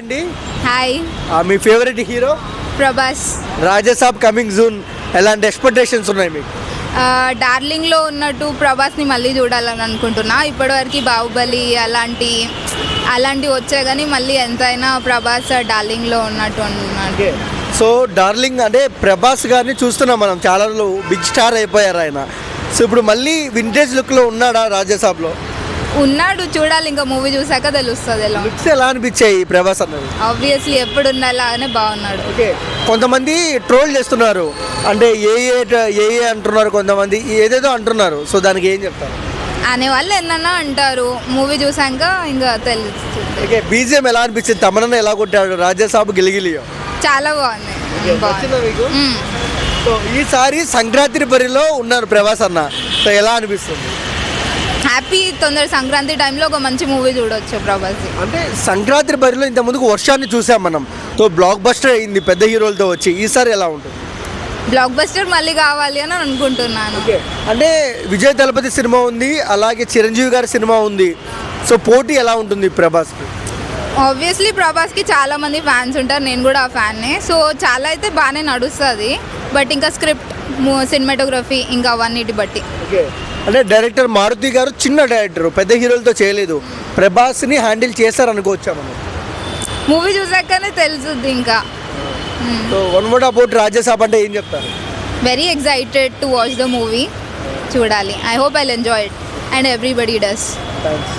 అండి హాయ్ మీ favourite hero Prabhas. Raja Saab coming June ఎలాంటి expectations ఉన్నాయి మీకు? డార్లింగ్లో ఉన్నట్టు ప్రభాస్ని మళ్ళీ చూడాలని అనుకుంటున్నా. ఇప్పటివరకు బాహుబలి అలాంటి వచ్చాయి కానీ మళ్ళీ ఎంతైనా ప్రభాస్ డార్లింగ్లో ఉన్నట్టు ఉన్నాడు. సో డార్లింగ్ అంటే ప్రభాస్ గారిని చూస్తున్నాం మనం, చాలా రోజులు బిగ్ స్టార్ అయిపోయారు ఆయన. సో ఇప్పుడు మళ్ళీ వింటేజ్ లుక్లో ఉన్నాడా రాజసాబ్లో? ఉన్నాడు, చూడాలి ఇంకా మూవీ చూసాక తెలుస్తుంది ఎలా. లుక్స్ ఎలా అనిపించాయి ప్రభాస్ అన్నది? ఆబ్వియస్లీ ఎప్పుడు ఉండాలాగానే బాగున్నాడు. ఓకే, కొంతమంది ట్రోల్ చేస్తున్నారు అంటే ఏ అంటున్నారు, కొంతమంది ఏదేదో అంటున్నారు. సో దానికి ఏం చెప్తారు? అనే వాళ్ళు ఎన్నన్నా అంటారు, మూవీ చూసాక ఇంకా తెలుస్తుంది. ఓకే, బీజిఎం ఎలా అనిపించింది? తమనన్న ఎలా కొట్టాడు రాజసాబ్ గిలిగిలియో? చాలా బాగుంది. నచ్చిందా మీకు? సో ఈసారి సంక్రాంతి బరిలో ఉన్నారు ప్రభాస్ అన్న, సో ఎలా అనిపిస్తుంది? హ్యాపీ, తొందర సంక్రాంతి టైంలో ఒక మంచి మూవీ చూడొచ్చు ప్రభాస్. అంటే సంక్రాంతి బరిలో ఇంత ముందుకు వర్షాన్ని చూసాం మనం, సో బ్లాక్ బస్టర్ అయింది పెద్ద హీరోలతో వచ్చి. ఈసారి ఎలా ఉంటుంది? బ్లాక్ బస్టర్ మళ్ళీ కావాలి అని అనుకుంటున్నాను. అంటే విజయ్ దళపతి సినిమా ఉంది, అలాగే చిరంజీవి గారి సినిమా ఉంది. సో పోటీ ఎలా ఉంటుంది ప్రభాస్కి? ఆబ్వియస్లీ ప్రభాస్కి చాలా మంది ఫ్యాన్స్ ఉంటారు, నేను కూడా ఆ ఫ్యాన్నే. సో చాలా అయితే బాగానే నడుస్తుంది. బట్ ఇంకా స్క్రిప్ట్, సినిమాటోగ్రఫీ ఇంకా అవన్నిటి బట్టి. ఓకే, అంటే డైరెక్టర్ మారుతి గారు చిన్న డైరెక్టర్, పెద్ద హీరోలతో చేయలేదు, ప్రభాస్ని హ్యాండిల్ చేస్తారనుకోవచ్చా మనం? మూవీ చూసాకనే తెలుస్తుంది ఇంకా. So one word about Raja Saab అంటే ఏం చెప్తారు? Very excited to watch the movie. చూడాలి. I hope I'll enjoy it and everybody does. Thanks.